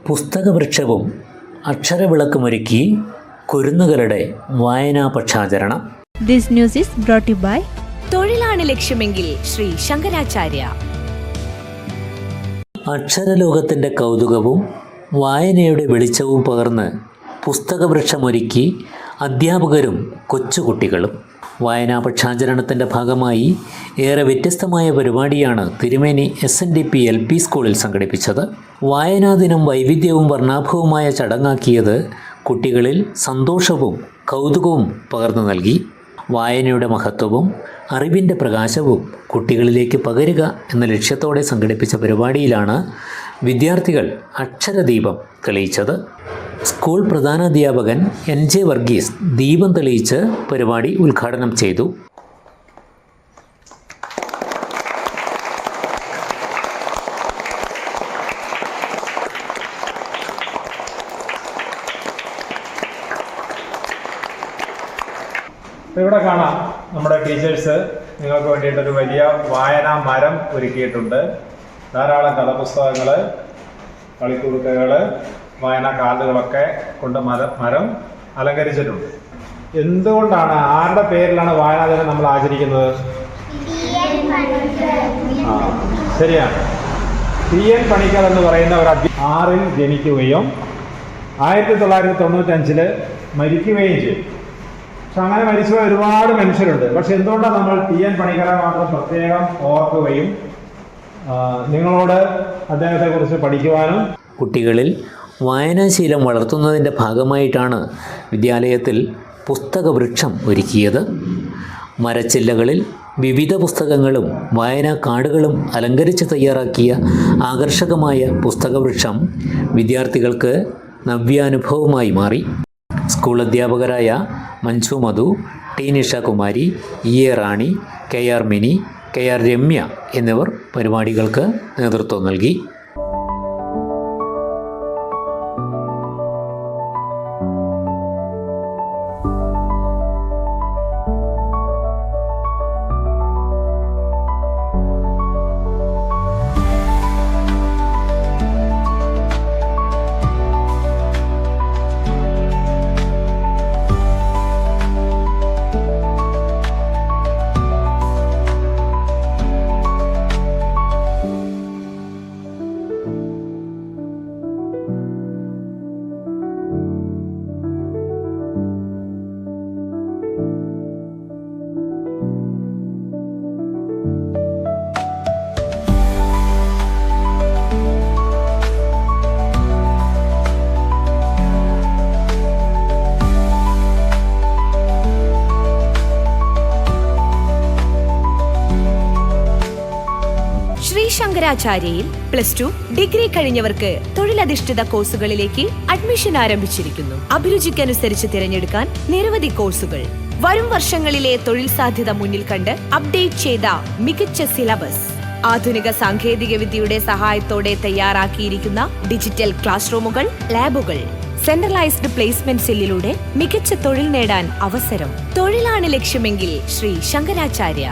പുസ്തകവൃക്ഷവും അക്ഷരവിളക്കുമൊരുക്കി കുരുന്നുകളുടെ വായനാ പക്ഷാചരണം. This news is brought you by തൊഴിലാണ് ലക്ഷ്യമെങ്കിൽ ശ്രീ ശങ്കരാചാര്യ. അക്ഷരലോകത്തിൻ്റെ കൗതുകവും വായനയുടെ വെളിച്ചവും പകർന്ന് പുസ്തകവൃക്ഷമൊരുക്കി അധ്യാപകരും കൊച്ചുകുട്ടികളും. വായനാ പക്ഷാചരണത്തിൻ്റെ ഭാഗമായി ഏറെ വ്യത്യസ്തമായ പരിപാടിയാണ് തിരുമേനി SNDP LP സ്കൂളിൽ സംഘടിപ്പിച്ചത്. വായനാ ദിനം വൈവിധ്യവും വർണ്ണാഭവുമായ ചടങ്ങാക്കിയത് കുട്ടികളിൽ സന്തോഷവും കൗതുകവും പകർന്നു നൽകി. വായനയുടെ മഹത്വവും അറിവിൻ്റെ പ്രകാശവും കുട്ടികളിലേക്ക് പകരുക എന്ന ലക്ഷ്യത്തോടെ സംഘടിപ്പിച്ച പരിപാടിയിലാണ് വിദ്യാർത്ഥികൾ അക്ഷരദീപം തെളിയിച്ചത്. സ്കൂൾ പ്രധാനാധ്യാപകൻ NJ വർഗീസ് ദീപം തെളിയിച്ച് പരിപാടി ഉദ്ഘാടനം ചെയ്തു. ഇവിടെ കാണാം നമ്മുടെ ടീച്ചേഴ്സ് നിങ്ങൾക്ക് വേണ്ടിയിട്ടൊരു വലിയ വായനാ മരം ഒരുക്കിയിട്ടുണ്ട്. ധാരാളം കഥാപുസ്തകങ്ങൾ, കളിക്കുടുക്കകൾ, വായനാ കാർഡുകളൊക്കെ കൊണ്ട് മരം അലങ്കരിച്ചിട്ടുണ്ട്. എന്തുകൊണ്ടാണ്, ആരുടെ പേരിലാണ് വായനാ ദിനം നമ്മൾ ആചരിക്കുന്നത്? ശരിയാണ്. TN പണിക്കർ എന്ന് പറയുന്ന ഒരു 6-ൽ ജനിക്കുകയും 1995 മരിക്കുകയും ചെയ്തു. പക്ഷെ അങ്ങനെ മരിച്ചുപോയ ഒരുപാട് മനുഷ്യരുണ്ട്. പക്ഷെ എന്തുകൊണ്ടാണ് നമ്മൾ TN പണിക്കരെ മാത്രം പ്രത്യേകം ഓർക്കുകയും നിങ്ങളോട് അദ്ദേഹത്തെക്കുറിച്ച് പഠിക്കുവാനും? കുട്ടികളിൽ വായനാശീലം വളർത്തുന്നതിൻ്റെ ഭാഗമായിട്ടാണ് വിദ്യാലയത്തിൽ പുസ്തകവൃക്ഷം ഒരുക്കിയത്. മരച്ചില്ലകളിൽ വിവിധ പുസ്തകങ്ങളും വായനാ കാർഡുകളും അലങ്കരിച്ച് തയ്യാറാക്കിയ ആകർഷകമായ പുസ്തകവൃക്ഷം വിദ്യാർത്ഥികൾക്ക് നവ്യാനുഭവമായി മാറി. സ്കൂൾ അധ്യാപകരായ മഞ്ജു മധു, T നിഷകുമാരി, EA റാണി, KR മിനി, KR രമ്യ എന്നിവർ പരിപാടികൾക്ക് നേതൃത്വം നൽകി. ശങ്കരാചാര്യയിൽ +2 ഡിഗ്രി കഴിഞ്ഞവർക്ക് തൊഴിലധിഷ്ഠിത കോഴ്സുകളിലേക്ക് അഡ്മിഷൻ ആരംഭിച്ചിരിക്കുന്നു. അഭിരുചിക്കനുസരിച്ച് തിരഞ്ഞെടുക്കാൻ നിരവധി കോഴ്സുകൾ. വരും വർഷങ്ങളിലെ തൊഴിൽ സാധ്യത മുന്നിൽ കണ്ട് അപ്ഡേറ്റ് ചെയ്ത മികച്ച സിലബസ്, ആധുനിക സാങ്കേതിക വിദ്യയുടെ സഹായത്തോടെ തയ്യാറാക്കിയിരിക്കുന്ന ഡിജിറ്റൽ ക്ലാസ് റൂമുകൾ, ലാബുകൾ, സെൻട്രലൈസ്ഡ് പ്ലേസ്മെന്റ് സെല്ലിലൂടെ മികച്ച തൊഴിൽ നേടാൻ അവസരം. തൊഴിലാണ് ലക്ഷ്യമെങ്കിൽ ശ്രീ ശങ്കരാചാര്യ.